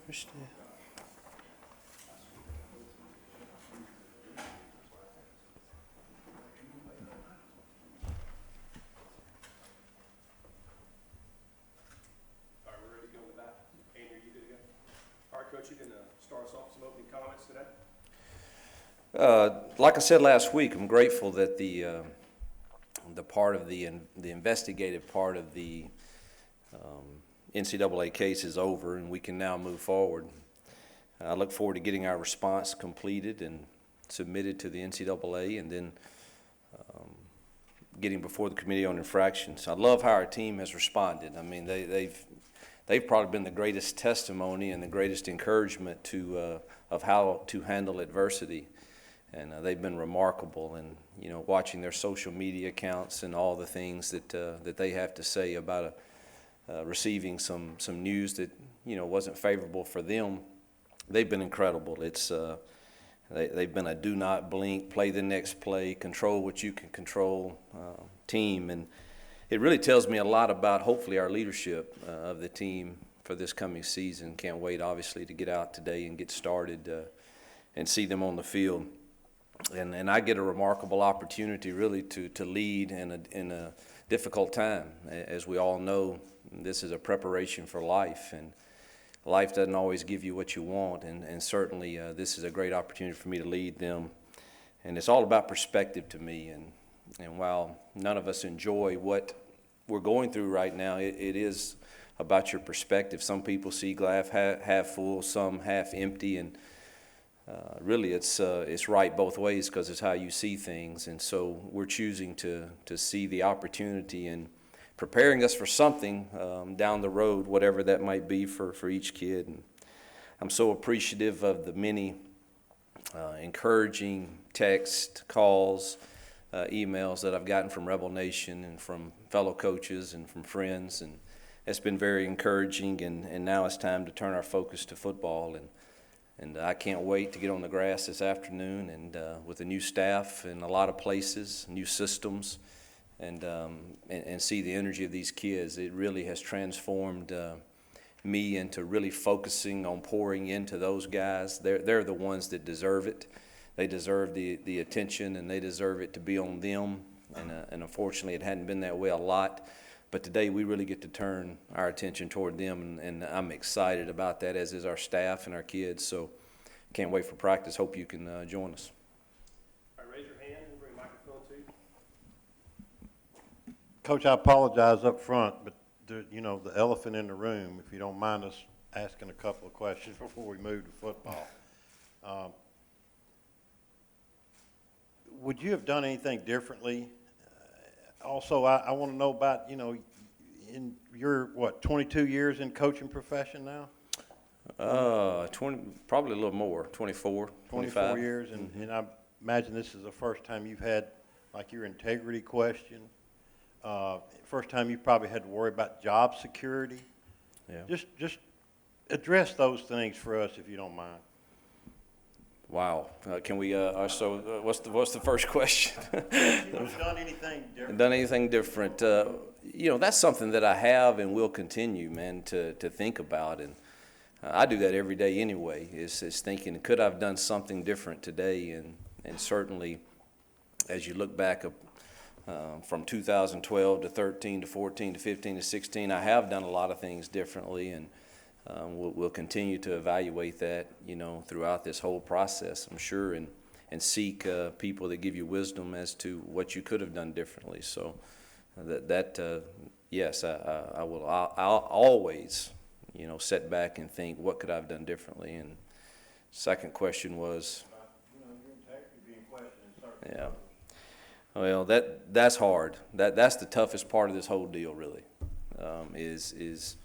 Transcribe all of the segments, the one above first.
We're ready to go with that. Andrew, you good to go? All right, Coach, you can start us off with some opening comments today. Like I said last week, I'm grateful that the part of the investigative part of the NCAA case is over, and we can now move forward. I look forward to getting our response completed and submitted to the NCAA, and then getting before the Committee on Infractions. I love how our team has responded. I mean, they've probably been the greatest testimony and the greatest encouragement to of how to handle adversity. And they've been remarkable, and watching their social media accounts and all the things that they have to say about receiving some news that wasn't favorable for them. They've been incredible. It's they've been a do not blink, play the next play, control what you can control team, and it really tells me a lot about hopefully our leadership of the team for this coming season. Can't wait, obviously, to get out today and get started and see them on the field. And I get a remarkable opportunity really to lead in a difficult time. As we all know, this is a preparation for life, and life doesn't always give you what you want, and certainly this is a great opportunity for me to lead them. And it's all about perspective to me, and while none of us enjoy what we're going through right now, it is about your perspective. Some people see glass half full, some half empty, and really, it's right both ways because it's how you see things. And so we're choosing to see the opportunity and preparing us for something down the road, whatever that might be for each kid. And I'm so appreciative of the many encouraging texts, calls, emails that I've gotten from Rebel Nation and from fellow coaches and from friends. And it's been very encouraging. And now it's time to turn our focus to football. And I can't wait to get on the grass this afternoon and with a new staff in a lot of places, new systems, and see the energy of these kids. It really has transformed me into really focusing on pouring into those guys. They're the ones that deserve it. They deserve the attention, and they deserve it to be on them. And unfortunately, it hadn't been that way a lot. But today we really get to turn our attention toward them, and I'm excited about that, as is our staff and our kids. So can't wait for practice. Hope you can join us. All right, raise your hand and bring a microphone to you. Coach, I apologize up front, but the elephant in the room, if you don't mind us asking a couple of questions before we move to football. Would you have done anything differently? Also, I want to know about, in your, 22 years in coaching profession now? 20, probably a little more, 24, 25. 24 years, and I imagine this is the first time you've had, like, your integrity question. First time you probably had to worry about job security. Yeah. Just address those things for us, if you don't mind. Wow. Can we, what's the first question? You've done anything different? Done anything different? That's something that I have and will continue, man, to think about. And I do that every day anyway, is thinking, could I have done something different today? And certainly, as you look back from 2012 to 13 to 14 to 15 to 16, I have done a lot of things differently, and we'll continue to evaluate that, throughout this whole process, I'm sure, and seek people that give you wisdom as to what you could have done differently. So yes, I will. I'll always, sit back and think, what could I have done differently? And second question was, your integrity being questioned in certain yeah. Well, that's hard. That's the toughest part of this whole deal, really, is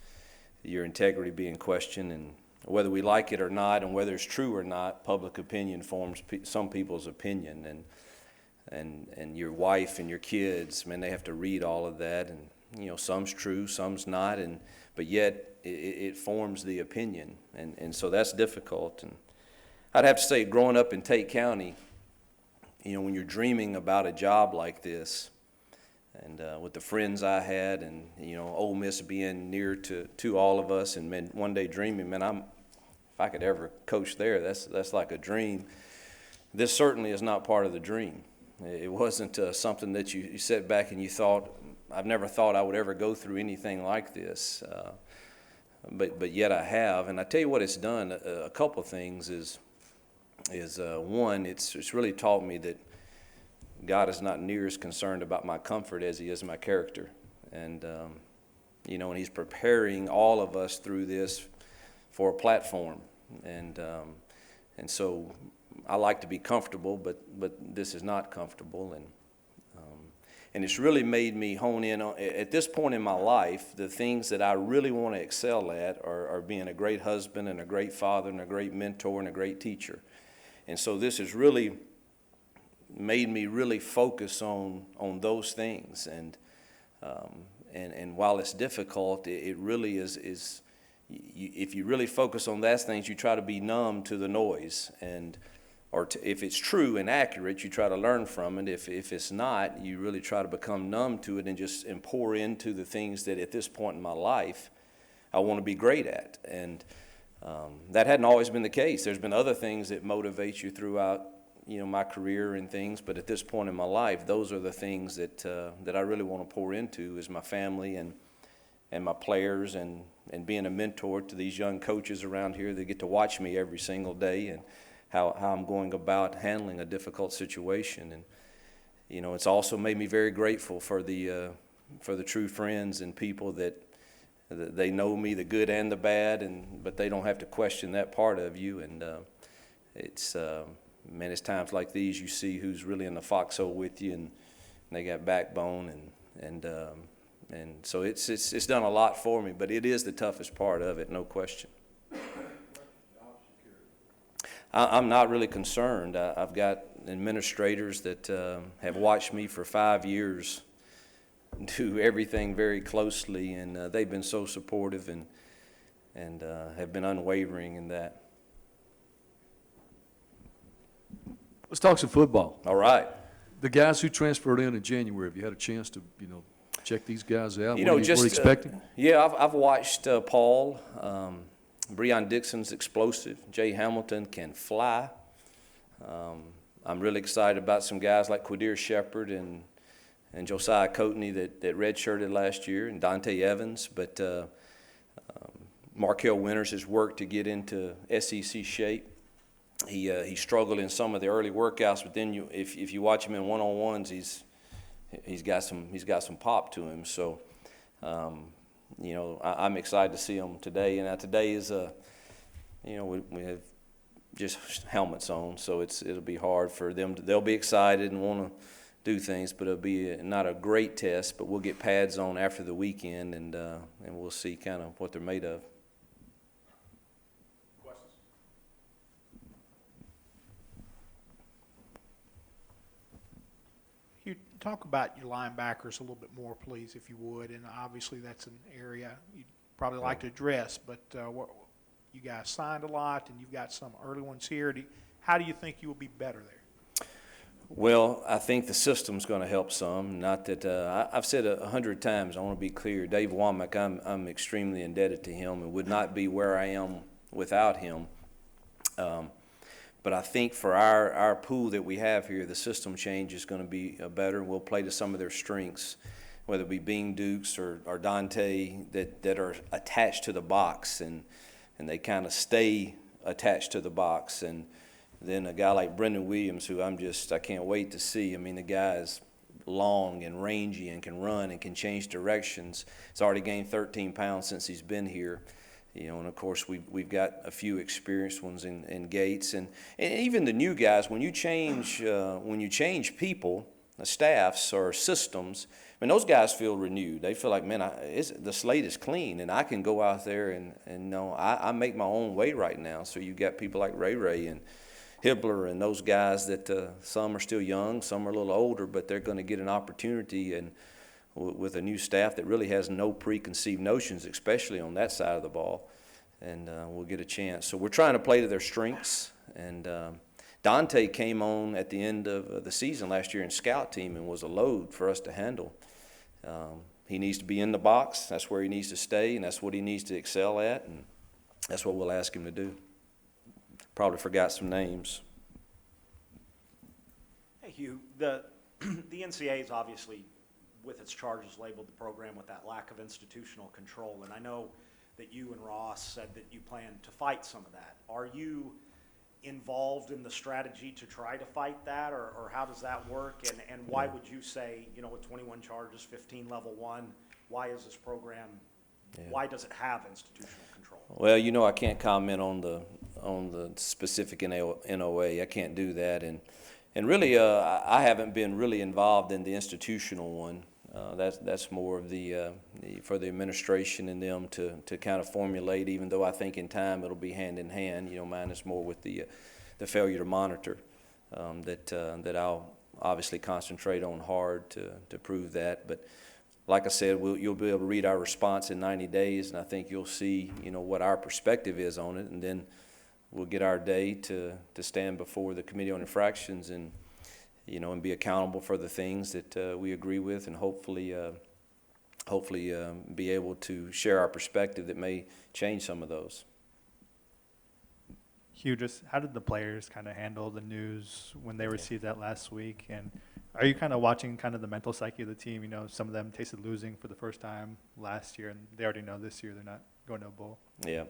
your integrity being questioned, and whether we like it or not, and whether it's true or not, public opinion forms some people's opinion, and your wife and your kids, man, they have to read all of that, and some's true, some's not, but yet it forms the opinion, and so that's difficult. And I'd have to say, growing up in Tate County, when you're dreaming about a job like this, and with the friends I had, and Ole Miss being near to all of us, and one day dreaming, man, I could ever coach there, that's like a dream. This certainly is not part of the dream. It wasn't something that you sat back and you thought, I've never thought I would ever go through anything like this. But yet I have, and I tell you what it's done. A couple of things is one, it's really taught me that God is not near as concerned about my comfort as He is my character, and and He's preparing all of us through this for a platform, and so I like to be comfortable, but this is not comfortable, and it's really made me hone in on, at this point in my life, the things that I really want to excel at are being a great husband and a great father and a great mentor and a great teacher. And so this has really made me really focus on those things. And while it's difficult, it really is if you really focus on those things, you try to be numb to the noise, if it's true and accurate, you try to learn from it. If it's not, you really try to become numb to it and pour into the things that at this point in my life I want to be great at. And that hadn't always been the case. There's been other things that motivate you throughout my career and things, but at this point in my life, those are the things that I really want to pour into, is my family and my players, and being a mentor to these young coaches around here that get to watch me every single day, and how I'm going about handling a difficult situation. And it's also made me very grateful for the true friends and people that they know me, the good and the bad, but they don't have to question that part of you. And it's times like these you see who's really in the foxhole with you, and they got backbone, and so it's done a lot for me. But it is the toughest part of it, no question. I'm not really concerned. I've got administrators that have watched me for 5 years do everything very closely, and they've been so supportive and have been unwavering in that. Let's talk some football. All right. The guys who transferred in January, have you had a chance to, check these guys out? What are you expecting? Yeah, I've watched Paul. Breon Dixon's explosive. Jay Hamilton can fly. I'm really excited about some guys like Quadir Shepard and Josiah Coatney that redshirted last year, and Dante Evans. But Markel Winters has worked to get into SEC shape. He struggled in some of the early workouts, but then if you watch him in one-on-ones, he's got some pop to him. So. I'm excited to see them today. And today is we have just helmets on, so it'll be hard for them. They'll be excited and want to do things, but it'll be not a great test. But we'll get pads on after the weekend, and we'll see kind of what they're made of. Questions? You talk about your linebackers a little bit more, please, if you would. And obviously that's an area you'd probably like to address, but you guys signed a lot, and you've got some early ones here. How do you think you will be better there? Well, I think the system's going to help some. Not that I've said 100 times, I want to be clear, Dave Womack, I'm extremely indebted to him and would not be where I am without him. But I think for our pool that we have here, the system change is going to be better. We'll play to some of their strengths, whether it be Bean Dukes or Dante, that are attached to the box, and they kind of stay attached to the box. And then a guy like Brendan Williams, who I can't wait to see. I mean, the guy is long and rangy and can run and can change directions. He's already gained 13 pounds since he's been here. And of course we've got a few experienced ones in Gates, and even the new guys. When you change people, staffs or systems, I mean, those guys feel renewed. They feel like, man, the slate is clean, and I can go out there and I make my own way right now. So you got people like Ray and Hibbler and those guys that some are still young, some are a little older, but they're going to get an opportunity and. With a new staff that really has no preconceived notions, especially on that side of the ball, and we'll get a chance. So we're trying to play to their strengths, and Dante came on at the end of the season last year in scout team and was a load for us to handle. He needs to be in the box. That's where he needs to stay, and that's what he needs to excel at, and that's what we'll ask him to do. probably forgot some names. Hey, Hugh, the NCAA is obviously, with its charges, labeled the program with that lack of institutional control, and I know that you and Ross said that you plan to fight some of that. Are you involved in the strategy to try to fight that, or how does that work? And why would you say, you know, with 21 charges, 15 level 1, why is this program, why does it have institutional control? Well, you know, I can't comment on the specific NOA. I can't do that, and really, I haven't been really involved in the institutional one. That's more of for the administration and them to kind of formulate, even though I think in time it'll be hand in hand. You know, mine is more with the failure to monitor, that I'll obviously concentrate on hard to prove that. But like I said, you'll be able to read our response in 90 days, and I think you'll see, you know, what our perspective is on it, and then we'll get our day to stand before the Committee on Infractions and, you know, and be accountable for the things that we agree with, and hopefully be able to share our perspective that may change some of those. Hugh, just how did the players kind of handle the news when they received that last week? And are you kind of watching kind of the mental psyche of the team? You know, some of them tasted losing for the first time last year, and they already know this year they're not going to a bowl. Yeah.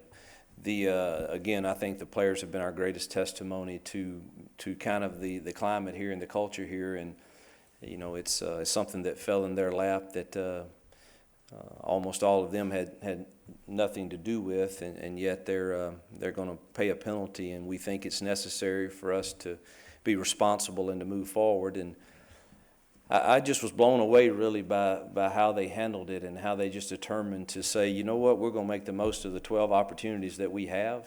Again, I think the players have been our greatest testimony to kind of the climate here and the culture here, and you know, it's something that fell in their lap that almost all of them had nothing to do with, and yet they're going to pay a penalty, and we think it's necessary for us to be responsible and to move forward. And I just was blown away really by how they handled it and how they just determined to say, you know what, we're going to make the most of the 12 opportunities that we have,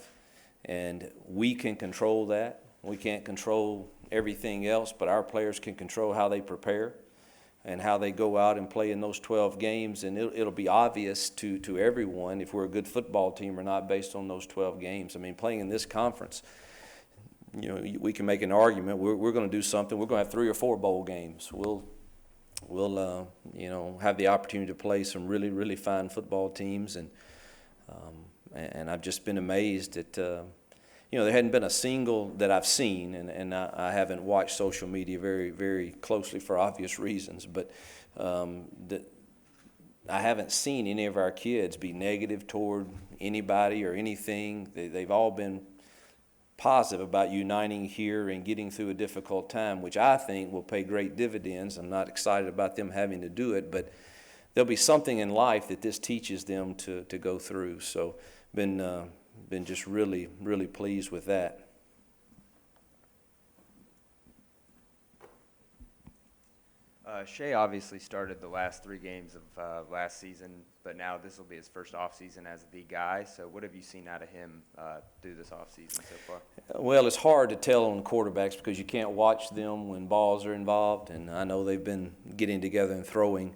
and we can control that. We can't control everything else, but our players can control how they prepare and how they go out and play in those 12 games, and it'll be obvious to everyone if we're a good football team or not based on those 12 games. I mean, playing in this conference, you know, we can make an argument. We're going to do something. We're going to have 3 or 4 bowl games. We'll you know, have the opportunity to play some really, really fine football teams, and I've just been amazed that you know, there hadn't been a single that I've seen, and I haven't watched social media very, very closely for obvious reasons, but I haven't seen any of our kids be negative toward anybody or anything. They've all been positive about uniting here and getting through a difficult time, which I think will pay great dividends. I'm not excited about them having to do it, but there'll be something in life that this teaches them to go through. So been just really, really pleased with that. Shea obviously started the last 3 games of last season, but now this will be his first offseason as the guy. So what have you seen out of him through this offseason so far? Well, it's hard to tell on quarterbacks because you can't watch them when balls are involved, and I know they've been getting together and throwing.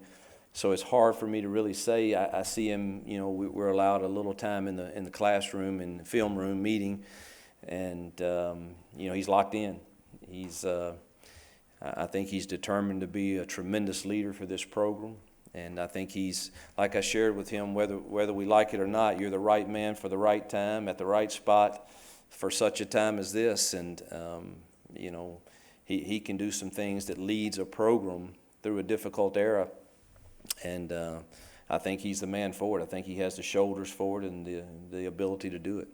So it's hard for me to really say. I see him, you know, we're allowed a little time in the classroom and film room meeting, and, you know, he's locked in. I think he's determined to be a tremendous leader for this program, and I think he's, like I shared with him, whether we like it or not, you're the right man for the right time at the right spot for such a time as this, and, you know, he can do some things that leads a program through a difficult era. And I think he's the man for it. I think he has the shoulders for it and the ability to do it.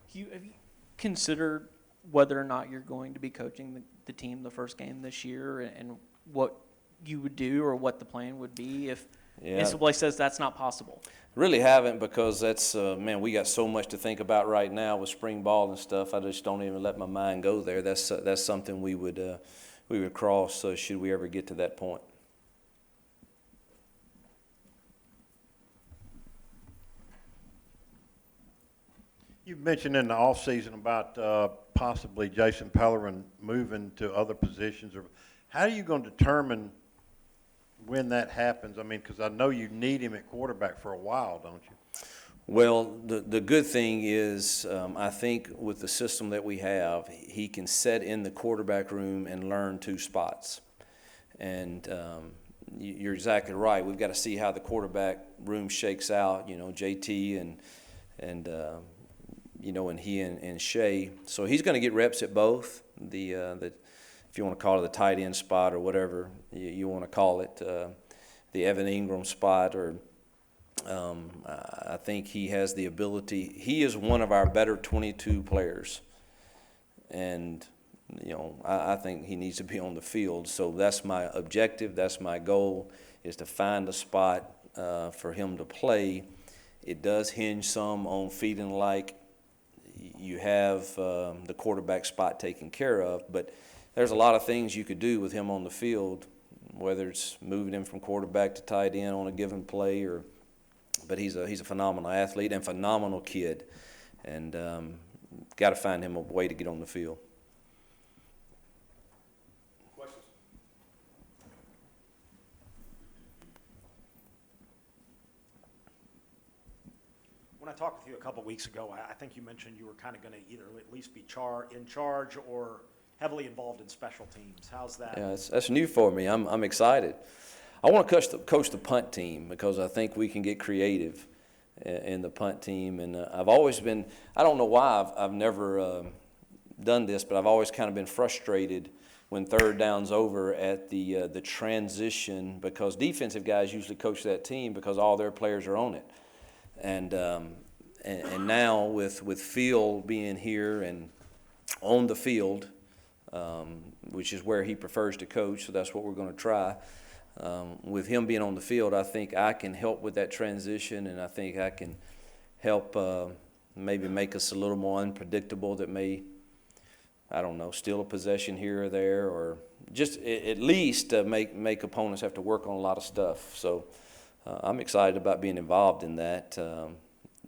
Have you considered whether or not you're going to be coaching the team the first game this year, and what you would do or what the plan would be if NCAA says that's not possible? Really haven't, because that's, man, we got so much to think about right now with spring ball and stuff. I just don't even let my mind go there. That's something we would cross should we ever get to that point. You mentioned in the offseason about possibly Jason Pellerin moving to other positions. Or how are you going to determine when that happens? I mean, because I know you need him at quarterback for a while, don't you? Well, the good thing is, I think with the system that we have, he can set in the quarterback room and learn 2 spots. And you're exactly right. We've got to see how the quarterback room shakes out. You know, JT and and he and Shea. So he's going to get reps at both. The if you want to call it the tight end spot or whatever you want to call it, the Evan Ingram spot, or I think he has the ability. He is one of our better 22 players, and I think he needs to be on the field. So that's my objective. That's my goal, is to find a spot for him to play. It does hinge some on feeling like you have the quarterback spot taken care of, but there's a lot of things you could do with him on the field, whether it's moving him from quarterback to tight end on a given play, but he's a phenomenal athlete and phenomenal kid, and got to find him a way to get on the field. Questions? When I talked with you a couple weeks ago, I think you mentioned you were kind of going to either at least be in charge or heavily involved in special teams. How's that? Yeah, that's new for me. I'm excited. I want to coach the punt team because I think we can get creative in the punt team. And I've always been, I don't know why I've never done this, but I've always kind of been frustrated when third down's over at the transition, because defensive guys usually coach that team because all their players are on it. And now with Phil being here and on the field, which is where he prefers to coach, so that's what we're going to try. With him being on the field, I think I can help with that transition, and I think I can help maybe make us a little more unpredictable, that may, I don't know, steal a possession here or there, or just at least make opponents have to work on a lot of stuff. So I'm excited about being involved in that.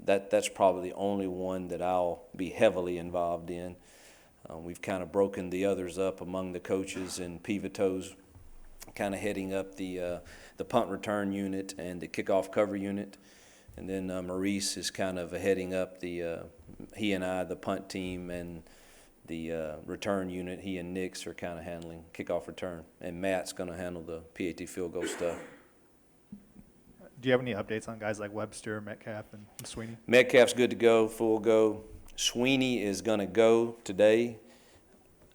That's probably the only one that I'll be heavily involved in. We've kind of broken the others up among the coaches, and Pivato's kind of heading up the punt return unit and the kickoff cover unit. And then Maurice is kind of heading up he and I, the punt team, and the return unit. He and Nix are kind of handling kickoff return. And Matt's going to handle the PAT field goal stuff. Do you have any updates on guys like Webster, Metcalf, and Sweeney? Metcalf's good to go, full go. Sweeney is going to go today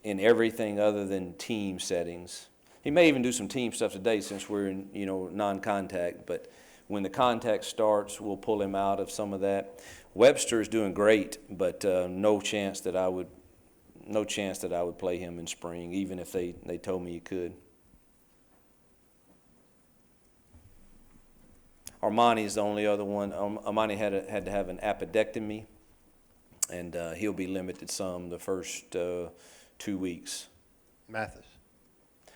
in everything other than team settings. He may even do some team stuff today since we're in, non-contact, but when the contact starts, we'll pull him out of some of that. Webster is doing great, but no chance that I would play him in spring, even if they told me you could. Armani is the only other one. Armani had to have an appendectomy, and he'll be limited some the first 2 weeks.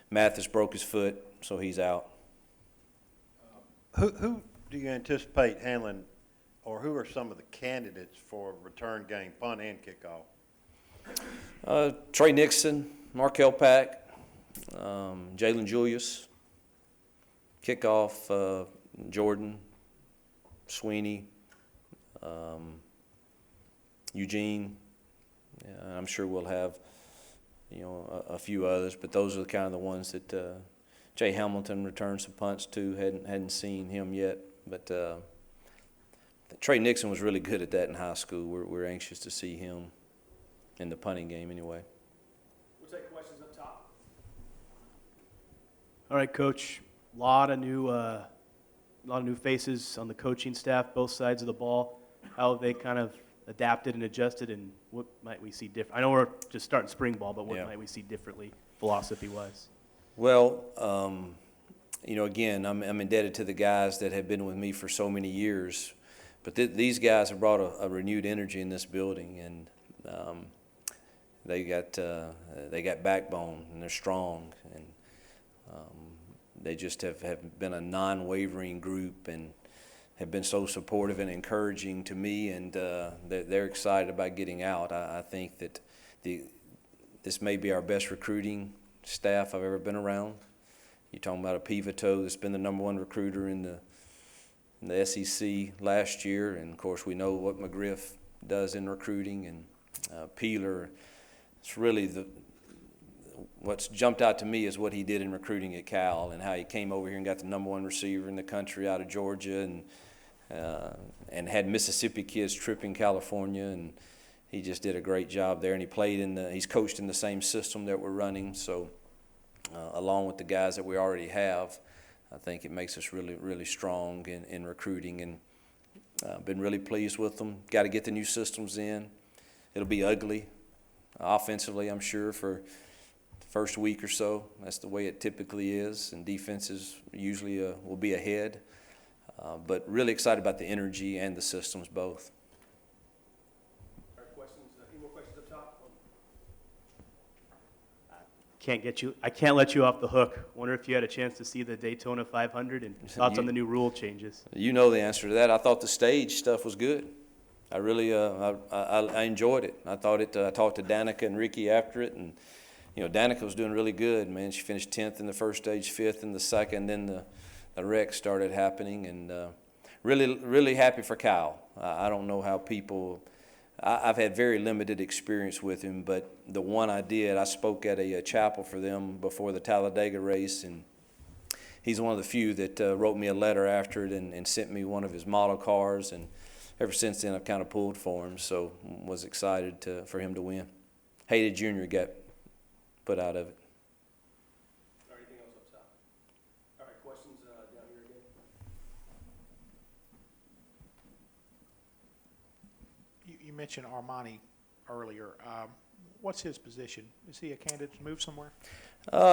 Mathis broke his foot, so he's out. Who do you anticipate handling, or who are some of the candidates for return game, punt and kickoff? Trey Nixon, Markel Pack, Jalen Julius, kickoff, Jordan, Sweeney, Eugene. Yeah, I'm sure we'll have a few others, but those are kind of the ones that Jay Hamilton returned some punts to. Hadn't seen him yet, but Trey Nixon was really good at that in high school. We're anxious to see him in the punting game anyway. We'll take questions up top. All right, Coach. A lot of new faces on the coaching staff, both sides of the ball. How have they kind of adapted and adjusted, and what might we see different? I know we're just starting spring ball, but what might we see differently, philosophy-wise? Well, again, I'm indebted to the guys that have been with me for so many years, but these guys have brought a renewed energy in this building, and they got backbone, and they're strong, and they just have been a non-wavering group, and have been so supportive and encouraging to me, and they're excited about getting out. I think that this may be our best recruiting staff I've ever been around. You're talking about a Pivato that's been the #1 recruiter in the SEC last year, and of course we know what McGriff does in recruiting, and Peeler. It's really what's jumped out to me is what he did in recruiting at Cal, and how he came over here and got the #1 receiver in the country out of Georgia, and and had Mississippi kids tripping California, and he just did a great job there. And he's coached in the same system that we're running. So along with the guys that we already have, I think it makes us really, really strong in recruiting, and been really pleased with them. Got to get the new systems in. It'll be ugly offensively, I'm sure, for the first week or so. That's the way it typically is, and defenses usually will be ahead. But really excited about the energy and the systems both. All right, questions? Any more questions up top? I can't let you off the hook. Wonder if you had a chance to see the Daytona 500 and thoughts on the new rule changes. You know the answer to that. I thought the stage stuff was good. I really, I enjoyed it. I talked to Danica and Ricky after it, and Danica was doing really good, man. She finished 10th in the first stage, 5th in the second, then the wreck started happening, and really, really happy for Kyle. I don't know how people. I've had very limited experience with him, but the one I did, I spoke at a chapel for them before the Talladega race, and he's one of the few that wrote me a letter after it and sent me one of his model cars, and ever since then I've kind of pulled for him, so was excited for him to win. Hated Junior got put out of it. All right, anything else up top? All right, questions down here again? You mentioned Armani earlier. What's his position? Is he a candidate to move somewhere?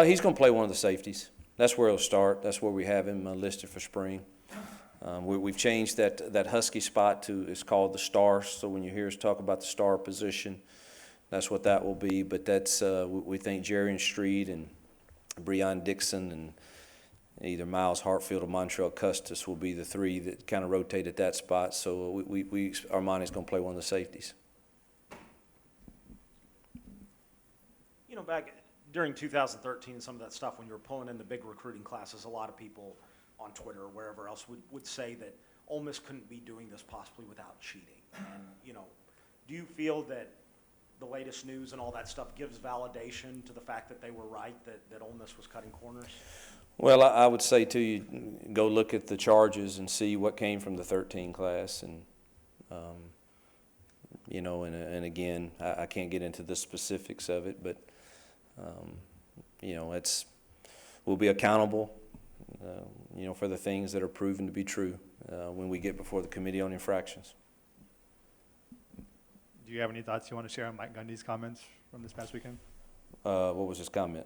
He's going to play one of the safeties. That's where he'll start. That's where we have him listed for spring. We've changed that Husky spot to, it's called the star. So when you hear us talk about the star position, that's what that will be. But that's we think Jerry Street and Breon Dixon and either Miles Hartfield or Montrell Custis will be the three that kind of rotate at that spot. So Armani's going to play one of the safeties. Back during 2013 and some of that stuff, when you were pulling in the big recruiting classes, a lot of people on Twitter or wherever else would say that Ole Miss couldn't be doing this possibly without cheating. And, do you feel that the latest news and all that stuff gives validation to the fact that they were right, that Ole Miss was cutting corners? Well, I would say to you, go look at the charges and see what came from the 13 class, and and again, I can't get into the specifics of it, but we'll be accountable, for the things that are proven to be true when we get before the Committee on Infractions. Do you have any thoughts you want to share on Mike Gundy's comments from this past weekend? What was his comment?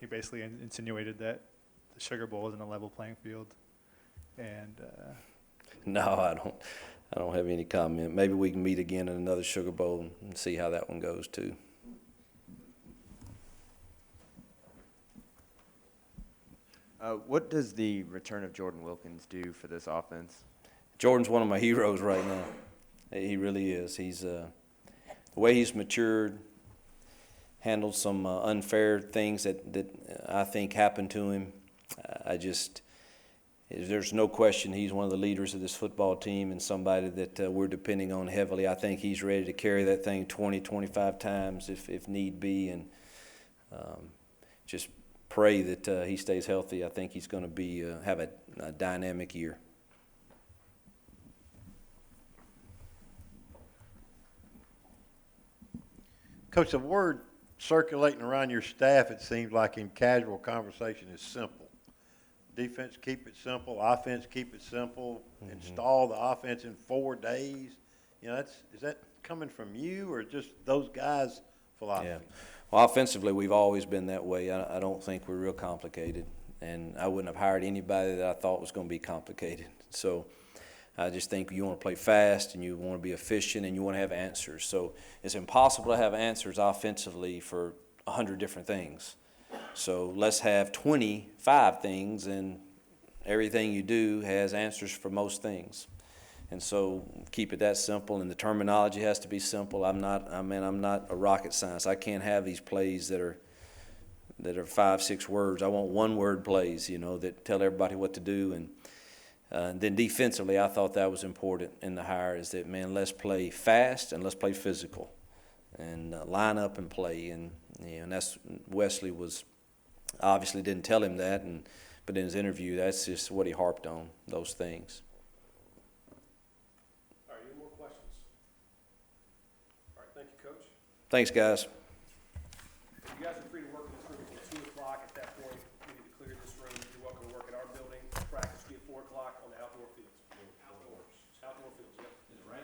He basically insinuated that the Sugar Bowl isn't a level playing field, and No, I don't have any comment. Maybe we can meet again in another Sugar Bowl and see how that one goes too. What does the return of Jordan Wilkins do for this offense? Jordan's one of my heroes right now. He really is. He's the way he's matured, handled some unfair things that I think happened to him. There's no question he's one of the leaders of this football team and somebody that we're depending on heavily. I think he's ready to carry that thing 20, 25 times if need be, and just pray that he stays healthy. I think he's going to be have a dynamic year. Coach, the word circulating around your staff, it seems like in casual conversation, is simple. Defense, keep it simple. Offense, keep it simple. Mm-hmm. Install the offense in 4 days. Is that coming from you or just those guys' philosophy? Yeah. Well, offensively, we've always been that way. I don't think we're real complicated, and I wouldn't have hired anybody that I thought was going to be complicated. So I just think you want to play fast and you want to be efficient and you want to have answers. So it's impossible to have answers offensively for 100 different things. So let's have 25 things, and everything you do has answers for most things. And so keep it that simple, and the terminology has to be simple. I'm not a rocket science. I can't have these plays that are 5-6 words. I want one-word plays, that tell everybody what to do. And then defensively, I thought that was important in the hire, is that, man, let's play fast and let's play physical and line up and play. And that's Wesley was obviously didn't tell him that, but in his interview, that's just what he harped on, those things. Coach. Thanks, guys. You guys are free to work in this room until 2 o'clock. At that point, we need to clear this room. You're welcome to work at our building. Practice will be at 4 o'clock on the outdoor fields. Outdoor fields, yep.